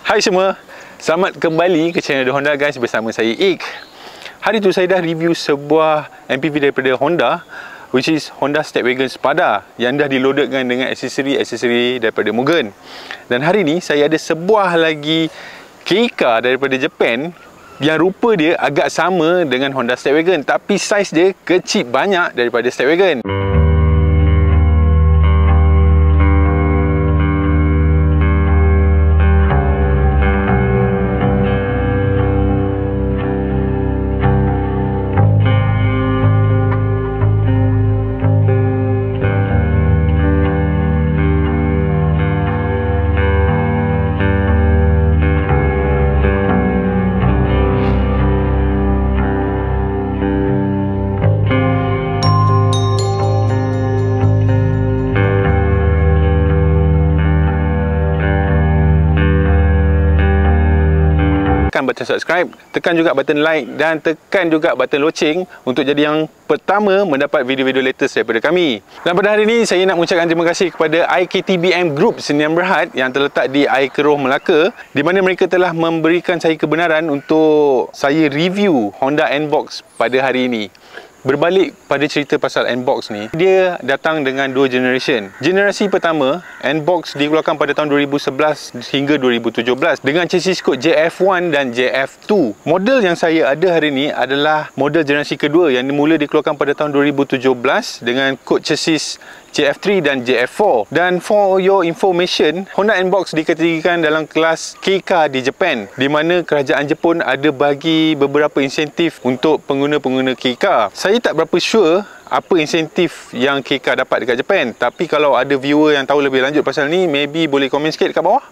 Hai semua, selamat kembali ke channel The Honda guys bersama saya Ik. Hari tu saya dah review sebuah MPV daripada Honda, which is Honda Stepwagon Spada, yang dah diloadedkan dengan aksesori daripada Mugen. Dan hari ni saya ada sebuah lagi K-car daripada Japan yang rupa dia agak sama dengan Honda Stepwagon, tapi saiz dia kecil banyak daripada Stepwagon. Tekan button subscribe, tekan juga button like dan tekan juga button loceng untuk jadi yang pertama mendapat video-video latest daripada kami. Dan pada hari ini saya nak mengucapkan terima kasih kepada IKTBM Group Sdn Bhd yang terletak di Air Keroh, Melaka, di mana mereka telah memberikan saya kebenaran untuk saya review Honda N-Box pada hari ini. Berbalik pada cerita pasal N-Box ni, dia datang dengan dua generation. Generasi pertama, N-Box dikeluarkan pada tahun 2011 hingga 2017 dengan chassis kod JF1 dan JF2. Model yang saya ada hari ni adalah model generasi kedua yang mula dikeluarkan pada tahun 2017 dengan kod chassis JF3 dan JF4. Dan for your information, Honda N-Box dikategorikan dalam kelas K-Car di Japan, di mana kerajaan Jepun ada bagi beberapa insentif untuk pengguna-pengguna K-Car. Saya tak berapa sure apa insentif yang K-Car dapat dekat Japan, tapi kalau ada viewer yang tahu lebih lanjut pasal ni, maybe boleh komen sikit kat bawah.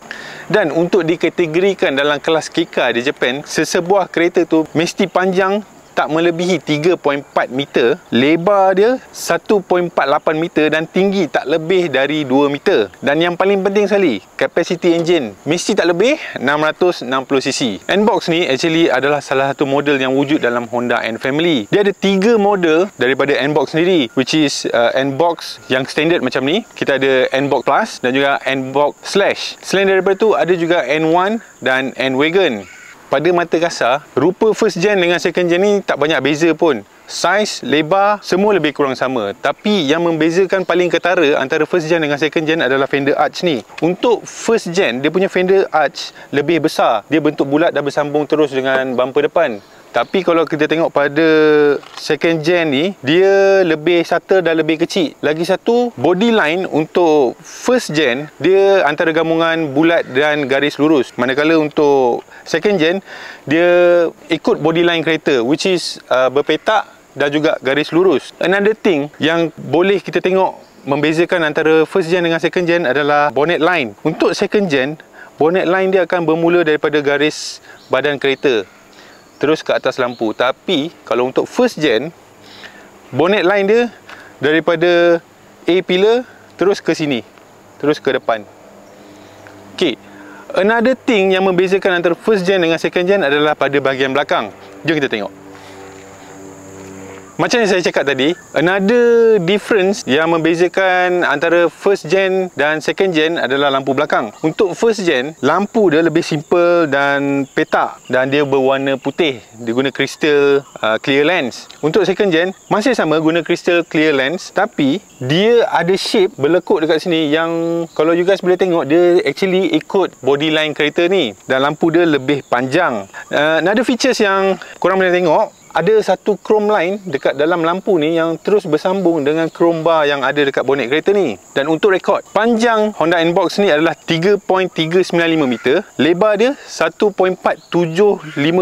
Dan untuk dikategorikan dalam kelas K-Car di Japan, sesebuah kereta tu mesti panjang tak melebihi 3.4 meter, lebar dia 1.48 meter dan tinggi tak lebih dari 2 meter. Dan yang paling penting sekali, capacity engine mesti tak lebih 660cc. N-Box ni actually adalah salah satu model yang wujud dalam Honda N family. Dia ada 3 model daripada N-Box sendiri, which is N-Box yang standard macam ni, kita ada N-Box Plus dan juga N-Box Slash. Selain daripada tu ada juga N1 dan N-Wagon. Pada mata kasar, rupa first gen dengan second gen ni tak banyak beza pun. Saiz, lebar, semua lebih kurang sama. Tapi yang membezakan paling ketara antara first gen dengan second gen adalah fender arch ni. Untuk first gen, dia punya fender arch lebih besar. Dia bentuk bulat dan bersambung terus dengan bumper depan. Tapi kalau kita tengok pada second gen ni, dia lebih subtle dan lebih kecil. Lagi satu, body line untuk first gen, dia antara gabungan bulat dan garis lurus. Manakala untuk second gen, dia ikut body line kereta, which is berpetak dan juga garis lurus. Another thing yang boleh kita tengok membezakan antara first gen dengan second gen adalah bonnet line. Untuk second gen, bonnet line dia akan bermula daripada garis badan kereta terus ke atas lampu. Tapi kalau untuk first gen, bonnet line dia daripada A-pillar terus ke sini, terus ke depan. Okay, another thing yang membezakan antara first gen dengan second gen adalah pada bahagian belakang. Jom kita tengok. Macam yang saya cakap tadi, another difference yang membezakan antara first gen dan second gen adalah lampu belakang. Untuk first gen, lampu dia lebih simple dan petak dan dia berwarna putih. Dia guna crystal clear lens. Untuk second gen, masih sama guna crystal clear lens, tapi dia ada shape berlekuk dekat sini yang kalau you guys boleh tengok, dia actually ikut body line kereta ni. Dan lampu dia lebih panjang. Another features yang korang boleh tengok, ada satu chrome line dekat dalam lampu ni yang terus bersambung dengan chrome bar yang ada dekat bonet kereta ni. Dan untuk rekod, panjang Honda N-Box ni adalah 3.395 meter, lebar dia 1.475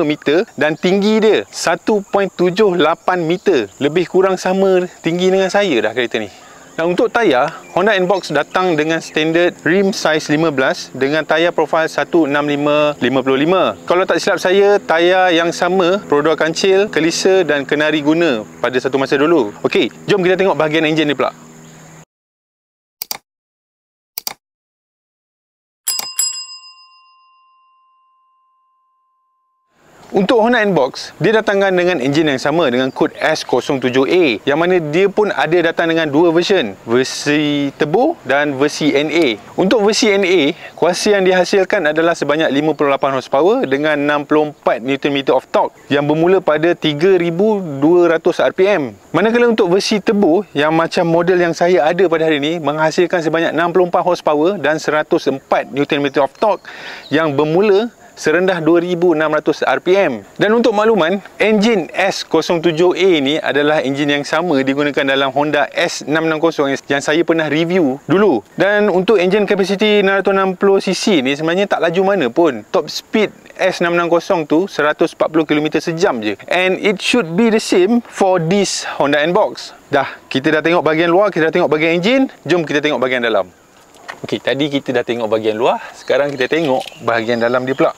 meter dan tinggi dia 1.78 meter. Lebih kurang sama tinggi dengan saya dah kereta ni. Dan untuk tayar, Honda N-Box datang dengan standard rim size 15 dengan tayar profil 165/55. Kalau tak silap saya, tayar yang sama produk kancil, kelisa dan kenari guna pada satu masa dulu. Okey, jom kita tengok bahagian enjin ni pula. Untuk Honda NBox, dia datangkan dengan enjin yang sama dengan kod S07A, yang mana dia pun ada datang dengan dua version, versi turbo dan versi NA. Untuk versi NA, kuasa yang dihasilkan adalah sebanyak 58 horsepower dengan 64 Nm of torque yang bermula pada 3200 rpm. Manakala untuk versi turbo yang macam model yang saya ada pada hari ini menghasilkan sebanyak 64 horsepower dan 104 Nm of torque yang bermula serendah 2600 rpm. Dan untuk makluman, enjin S07A ni adalah enjin yang sama digunakan dalam Honda S660 yang saya pernah review dulu. Dan untuk enjin kapasiti 660cc ni sebenarnya tak laju mana pun. Top speed S660 tu 140 km sejam je. And it should be the same for this Honda NBox. Dah, kita dah tengok bahagian luar, kita dah tengok bahagian enjin. Jom kita tengok bahagian dalam. Okey, tadi kita dah tengok bahagian luar, sekarang kita tengok bahagian dalam dia pula.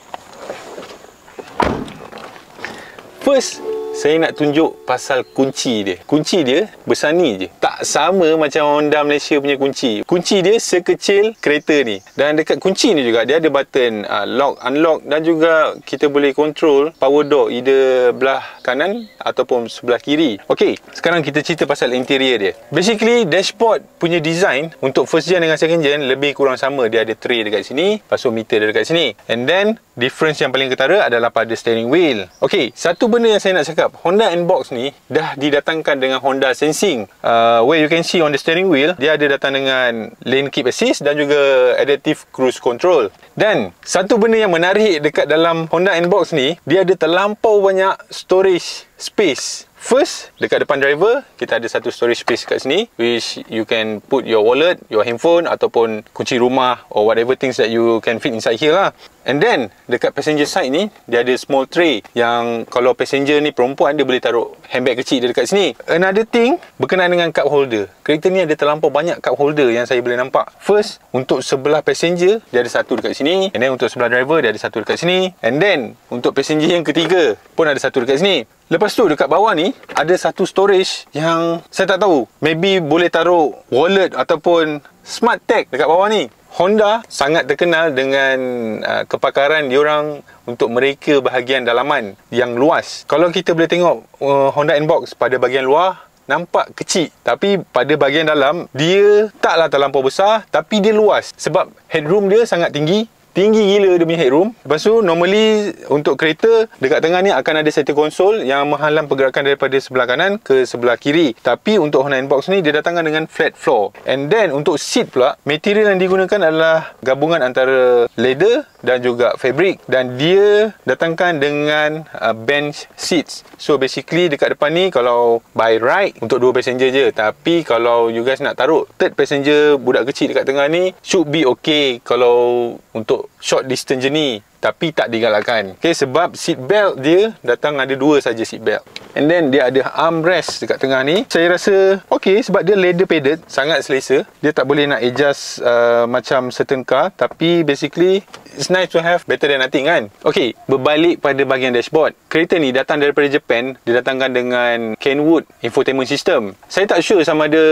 First, saya nak tunjuk pasal kunci dia. Kunci dia besar ni je. Tak sama macam Honda Malaysia punya kunci. Kunci dia sekecil kereta ni. Dan dekat kunci ni juga dia ada button lock, unlock, dan juga kita boleh control power door either belah kanan ataupun sebelah kiri. Okey, sekarang kita cerita pasal interior dia. Basically, dashboard punya design untuk first gen dengan second gen lebih kurang sama. Dia ada tray dekat sini, lepas tu meter dia dekat sini. And then, difference yang paling ketara adalah pada steering wheel. Okey, satu benda yang saya nak cakap, Honda NBox ni dah didatangkan dengan Honda Sensing. Where you can see on the steering wheel, dia ada datang dengan lane keep assist dan juga adaptive cruise control. Dan satu benda yang menarik dekat dalam Honda NBox ni, dia ada terlampau banyak storage space. First, dekat depan driver, kita ada satu storage space kat sini, which you can put your wallet, your handphone ataupun kunci rumah or whatever things that you can fit inside here lah. And then, dekat passenger side ni, dia ada small tray yang kalau passenger ni perempuan, dia boleh taruh handbag kecil dia dekat sini. Another thing, berkenaan dengan cup holder. Kereta ni ada terlampau banyak cup holder yang saya boleh nampak. First, untuk sebelah passenger, dia ada satu dekat sini. And then, untuk sebelah driver, dia ada satu dekat sini. And then, untuk passenger yang ketiga, pun ada satu dekat sini. Lepas tu, dekat bawah ni, ada satu storage yang saya tak tahu. Maybe boleh taruh wallet ataupun smart tag dekat bawah ni. Honda sangat terkenal dengan kepakaran diorang untuk mereka bahagian dalaman yang luas. Kalau kita boleh tengok Honda NBox pada bahagian luar, nampak kecil. Tapi pada bahagian dalam, dia taklah terlampau besar, tapi dia luas. Sebab headroom dia sangat tinggi. Tinggi gila dia punya headroom. Lepas tu, normally untuk kereta, dekat tengah ni akan ada center console yang menghalang pergerakan daripada sebelah kanan ke sebelah kiri. Tapi untuk Honda NBox ni, dia datangkan dengan flat floor. And then, untuk seat pula, material yang digunakan adalah gabungan antara leather dan juga fabric. Dan dia datangkan dengan bench seats. So, basically dekat depan ni, kalau by right, untuk 2 passenger je. Tapi, kalau you guys nak taruh third passenger, budak kecil dekat tengah ni, should be okay kalau untuk short distance journey. Tapi tak digalakkan. Okay, sebab seat belt dia datang ada 2 saja seat belt. And then dia ada armrest dekat tengah ni. Saya rasa okay sebab dia leather padded, sangat selesa. Dia tak boleh nak adjust macam certain car. Tapi basically it's nice to have, better than nothing kan. Okay, berbalik pada bahagian dashboard. Kereta ni datang daripada Japan. Dia datangkan dengan Kenwood infotainment system. Saya tak sure sama ada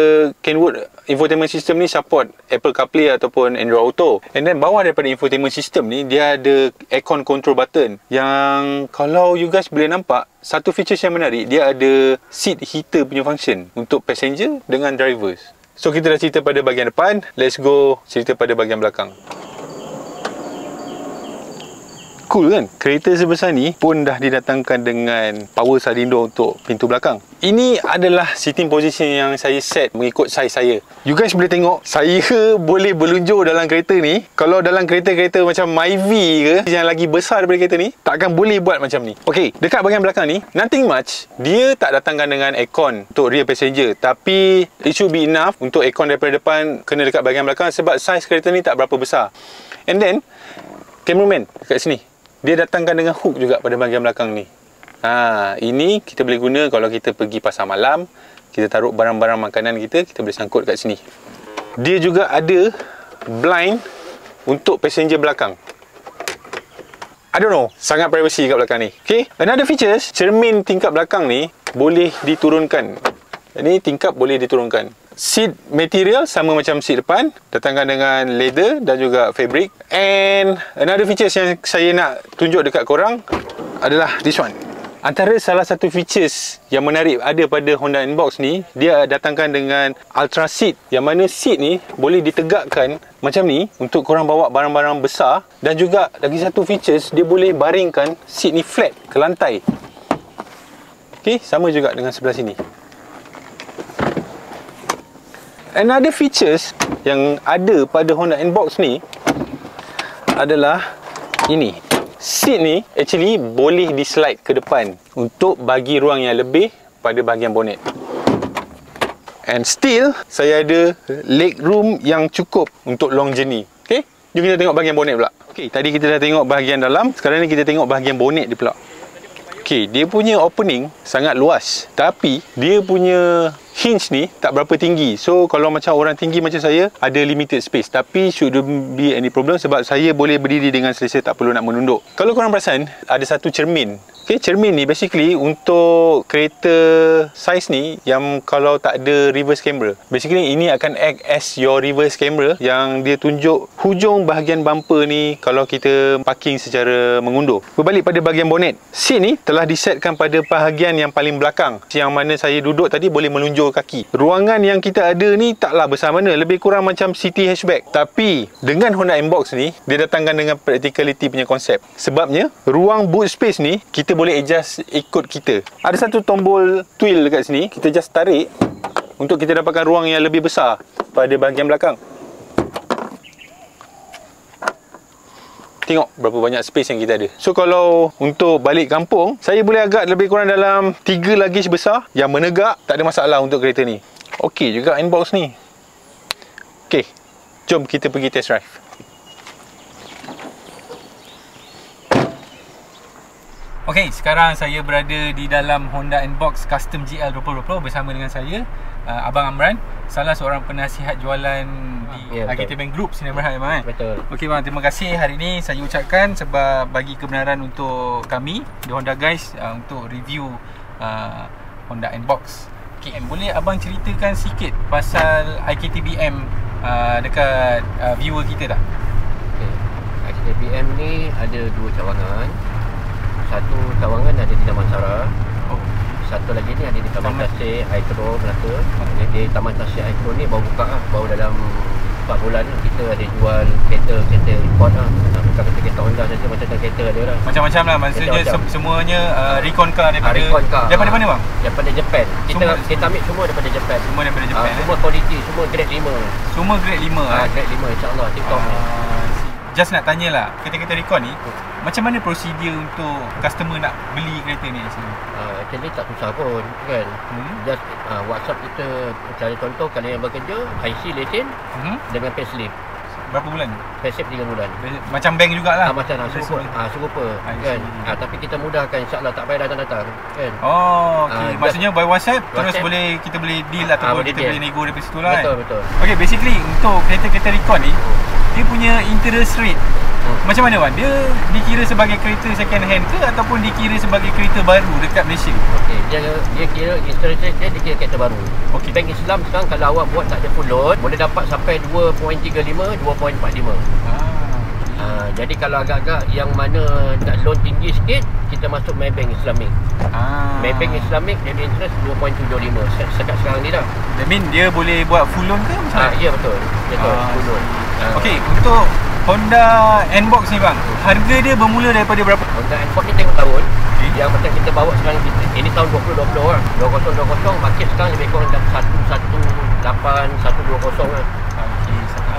Kenwood infotainment system ni support Apple CarPlay ataupun Android Auto. And then bawah daripada infotainment system ni, dia ada aircon control button yang kalau you guys boleh nampak, satu feature yang menarik, dia ada seat heater punya function untuk passenger dengan drivers. So kita dah cerita pada bahagian depan, let's go cerita pada bahagian belakang. Cool kan? Kereta sebesar ni pun dah didatangkan dengan power sliding door untuk pintu belakang. Ini adalah sitting position yang saya set mengikut saiz saya. You guys boleh tengok, saya boleh berlunjur dalam kereta ni. Kalau dalam kereta-kereta macam Myvi ke, yang lagi besar daripada kereta ni, takkan boleh buat macam ni. Ok, dekat bahagian belakang ni, nothing much. Dia tak datangkan dengan aircon untuk rear passenger. Tapi, it should be enough untuk aircon daripada depan kena dekat bahagian belakang sebab saiz kereta ni tak berapa besar. And then, cameraman dekat sini, dia datangkan dengan hook juga pada bahagian belakang ni. Ini kita boleh guna kalau kita pergi pasar malam, kita taruh barang-barang makanan kita, kita boleh sangkut kat sini. Dia juga ada blind untuk passenger belakang. I don't know, sangat privacy kat belakang ni. Okay, another features, cermin tingkap belakang ni boleh diturunkan. Ini tingkap boleh diturunkan. Seat material sama macam seat depan, datangkan dengan leather dan juga fabric. And another features yang saya nak tunjuk dekat korang, adalah this one. Antara salah satu features yang menarik ada pada Honda Nbox ni, dia datangkan dengan Ultra Seat, yang mana seat ni boleh ditegakkan macam ni untuk korang bawa barang-barang besar. Dan juga lagi satu features, dia boleh baringkan seat ni flat ke lantai. Okay, sama juga dengan sebelah sini. Another features yang ada pada Honda Nbox ni adalah ini. Seat ni actually boleh dislide ke depan untuk bagi ruang yang lebih pada bahagian bonnet. And still, saya ada leg room yang cukup untuk long journey. Okay, jom kita tengok bahagian bonnet pula. Okay, tadi kita dah tengok bahagian dalam, sekarang ni kita tengok bahagian bonnet dia pula. Okay, dia punya opening sangat luas, tapi dia punya hinge ni tak berapa tinggi. So kalau macam orang tinggi macam saya, ada limited space. Tapi shouldn't be any problem sebab saya boleh berdiri dengan selesa, tak perlu nak menunduk. Kalau korang perasan, ada satu cermin. Okay, cermin ni basically untuk kereta size ni yang kalau tak ada reverse camera. Basically ini akan act as your reverse camera yang dia tunjuk hujung bahagian bumper ni kalau kita parking secara mengundur. Berbalik pada bahagian bonnet. Seat ni telah disetkan pada bahagian yang paling belakang. Yang mana saya duduk tadi boleh melunjur kaki. Ruangan yang kita ada ni taklah besar mana, lebih kurang macam city hatchback. Tapi dengan Honda Nbox ni, dia datangkan dengan practicality punya konsep. Sebabnya ruang boot space ni kita boleh adjust ikut kita. Ada satu tombol twill dekat sini, kita just tarik untuk kita dapatkan ruang yang lebih besar pada bahagian belakang. Tengok berapa banyak space yang kita ada. So kalau untuk balik kampung, saya boleh agak lebih kurang dalam 3 luggage besar yang menegak, tak ada masalah untuk kereta ni. Okey juga Nbox ni. Okey, jom kita pergi test drive. Okey, sekarang saya berada di dalam Honda Nbox Custom GL 2020 bersama dengan saya, Abang Amran, salah seorang penasihat jualan di IKT Bank Group Sdn Bhd, Bang. Betul. Okey bang, terima kasih hari ini saya ucapkan sebab bagi kebenaran untuk kami di Honda Guys untuk review Honda Nbox. Okey, boleh abang ceritakan sikit pasal IKTBM dekat viewer kita tak? Okey. IKTBM ni ada 2 cawangan. Satu cawangan ada di Damansara. Oh. Satu lagi ni ada di Taman Tasik Aitro Melaka. Di Taman Tasik Aitro ni baru buka lah, baru dalam 4 bulan lah. Kita ada jual kereta import lah. Bukan kereta Honda saja, macam kereta ada lah. Macam-macam lah, maksudnya semuanya recon car daripada recon car. Daripada mana bang? Daripada Japan. Kita ambil semua daripada Japan. Semua daripada Japan. Semua quality, semua grade 5. Semua grade 5 grade 5 insya-Allah TikTok ni. Just nak tanyalah, kereta-kereta recon ni macam mana prosedur untuk customer nak beli kereta ni actually? Actually tak susah pun kan. Just WhatsApp kita cari contoh kalau yang bekerja, IC lesen dengan payslip. Berapa bulan? Payslip 3 bulan. Macam bank jugalah. Macam serupa kan. Tapi kita mudahkan insya-Allah, tak payah datang-datang kan. Oh, okey. Maksudnya by WhatsApp terus boleh kita boleh deal ataupun kita boleh nego dari situ lah. Betul. Okey, basically untuk kereta-kereta recon ni dia punya interest rate macam mana bang? Dia dikira sebagai kereta second hand ke ataupun dikira sebagai kereta baru dekat Malaysia? Okey, dia kira interest rate dia dikira kereta baru. Okey, Bank Islam sekarang kalau awak buat tak ada full loan, boleh dapat sampai 2.35, 2.45. Jadi kalau agak-agak yang mana nak loan tinggi sikit, kita masuk Maybank Islamic. Maybank Islamic dia interest 2.75 sekat sekarang ni dah. That mean dia boleh buat full loan ke macam mana? Ya betul. Full loan. Okey, untuk Honda Nbox ni bang, harga dia bermula daripada berapa? Honda Nbox ni tengok tahun. Yang macam kita bawa sekarang ini tahun 2020 lah. 2020 market sekarang lebih kurang 118, 120 lah.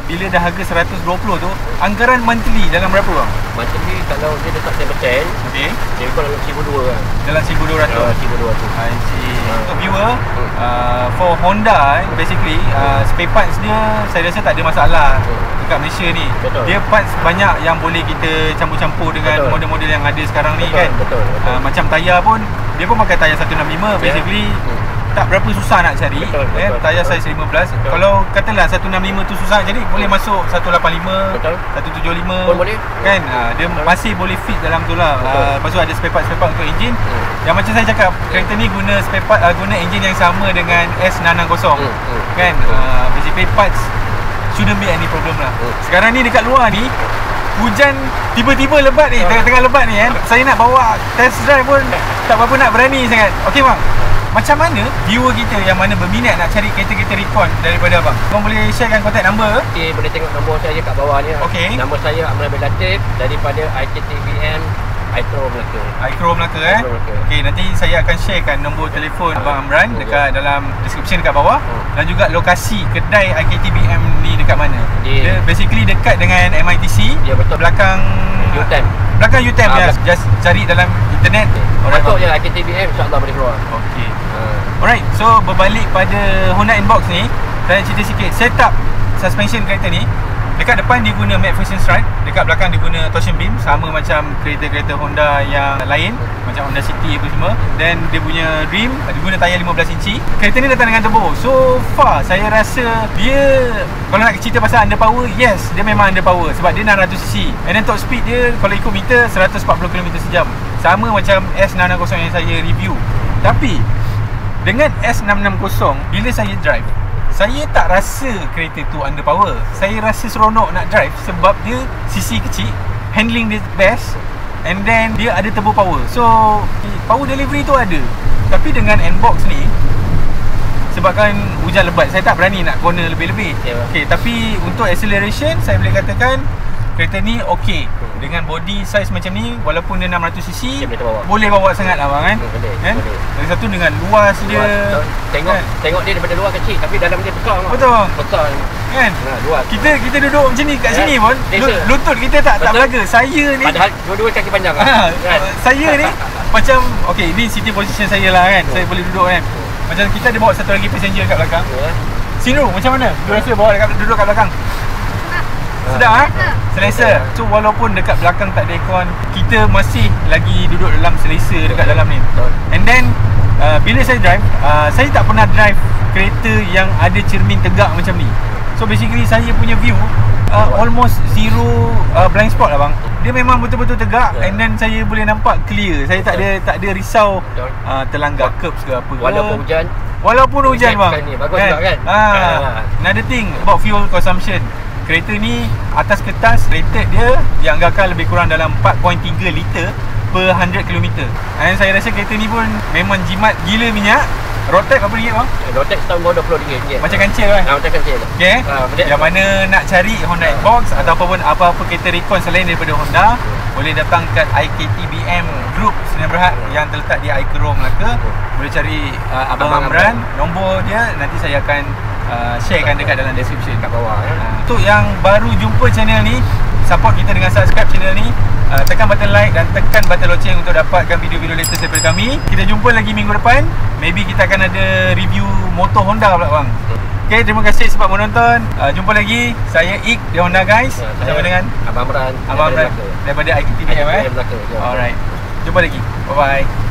Bila dah harga 120 tu, anggaran monthly dalam berapa bang? Monthly kalau dia letak 10%, okey, dia kalau dalam 1,200 lah. Dalam 1,200. 1,200. I see. Untuk viewer, for Honda basically spare parts dia saya rasa tak ada masalah dekat Malaysia ni. Betul. Dia parts banyak yang boleh kita campur-campur dengan model-model yang ada sekarang ni kan. Betul. Macam tayar pun dia pun pakai tayar 165 basically. Tak berapa susah nak cari. Tayar saiz 15. Kalau katalah 165 tu susah, jadi boleh masuk 185, 175 pun boleh kan. Dia masih boleh fit dalam tu lah. Lepas tu ada spare part untuk enjin. Yang macam saya cakap, kereta ni guna spare part, guna enjin yang sama dengan S660 kan. Basically parts shouldn't be any problem lah. Sekarang ni dekat luar ni hujan tiba-tiba lebat ni, tengah-tengah lebat ni kan. Saya nak bawa test drive pun tak berapa nak berani sangat. Okey bang, macam mana viewer kita yang mana berminat nak cari kereta-kereta recon daripada abang? Abang boleh sharekan contact number? Okey, boleh tengok nombor saya kat bawah ni. Okey. Nama saya Amran bin Latif daripada IKTBM Aitro Melaka. Aitro Melaka eh. Okey, nanti saya akan sharekan nombor telefon Abang Amran dekat dalam description dekat bawah dan juga lokasi kedai IKTBM ni dekat mana. Dia basically dekat dengan MITC. Ya betul, belakang U-turn. Belakang U-turn ya. Just cari dalam internet. Masuk je IKTBM, insya-Allah boleh keluar. Okey. Alright, so berbalik pada Honda Inbox ni, saya cerita sikit setup suspension kereta ni. Dekat depan dia guna McPherson Strike, dekat belakang dia guna torsion beam, sama macam kereta-kereta Honda yang lain, macam Honda City apa semua. Dan dia punya rim, dia guna tayar 15 inci. Kereta ni datang dengan turbo. So far saya rasa dia, kalau nak cerita pasal underpower, yes, dia memang underpower sebab dia 600cc. And then top speed dia kalau ikut meter 140 km sejam. Sama macam S660 yang saya review. Tapi dengan S660, bila saya drive, saya tak rasa kereta tu underpower. Saya rasa seronok nak drive sebab dia CC kecil, handling dia best, and then dia ada turbo power. So power delivery tu ada. Tapi dengan Nbox ni, sebabkan hujan lebat, saya tak berani nak corner lebih-lebih. Okay, tapi untuk acceleration saya boleh katakan kereta ni okey. Dengan body size macam ni, walaupun dia 600cc, boleh bawa sangat lah bang kan. Kan? Lagi satu dengan luas dia. Tengok dia daripada luar kecil tapi dalam dia besar. Betul. Besar kan. Luas. Kita duduk macam ni kat sini pun lutut kita tak belaga. Saya ni padahal dua-dua kaki panjang kan. Saya ni macam okey, ni sitting position saya lah kan. Saya boleh duduk kan. Macam kita ada bawa satu lagi passenger kat belakang. Sinru macam mana? Dia rasa bawa duduk kat belakang. Sedap selesa. So walaupun dekat belakang tak ada aircon, kita masih lagi duduk dalam selesa dekat dalam ni. And then bila saya drive, saya tak pernah drive kereta yang ada cermin tegak macam ni. So basically saya punya view almost zero blind spot lah bang. Dia memang betul-betul tegak, and then saya boleh nampak clear. Saya tak ada risau terlanggar curbs ke apa. Walaupun hujan bang. Bagus kan? Another thing about fuel consumption. Kereta ni atas kertas rated dia dianggarkan lebih kurang dalam 4.3 liter per 100 km. Dan saya rasa kereta ni pun memang jimat gila minyak. Road tax berapa ringgit bang? Road tax tahun bawah RM20. Macam kancil kan? Macam kancil. Okay. Yang mana nak cari Honda Inbox ataupun apa-apa kereta recon selain daripada Honda, boleh datang kat IKTBM Group Sdn Bhd yang terletak di Aitro Melaka. Boleh cari Abang Amran. Nombor dia nanti saya akan sharekan dekat dalam description kat bawah. Untuk yang baru jumpa channel ni, support kita dengan subscribe channel ni, tekan button like dan tekan button loceng untuk dapatkan video-video latest daripada kami. Kita jumpa lagi minggu depan. Maybe kita akan ada review motor Honda pula bang. Okay, terima kasih sebab menonton. Jumpa lagi. Saya Ik di Honda guys. Bersama dengan Abang Amran daripada IKTBM. Alright. Jumpa lagi. Bye bye.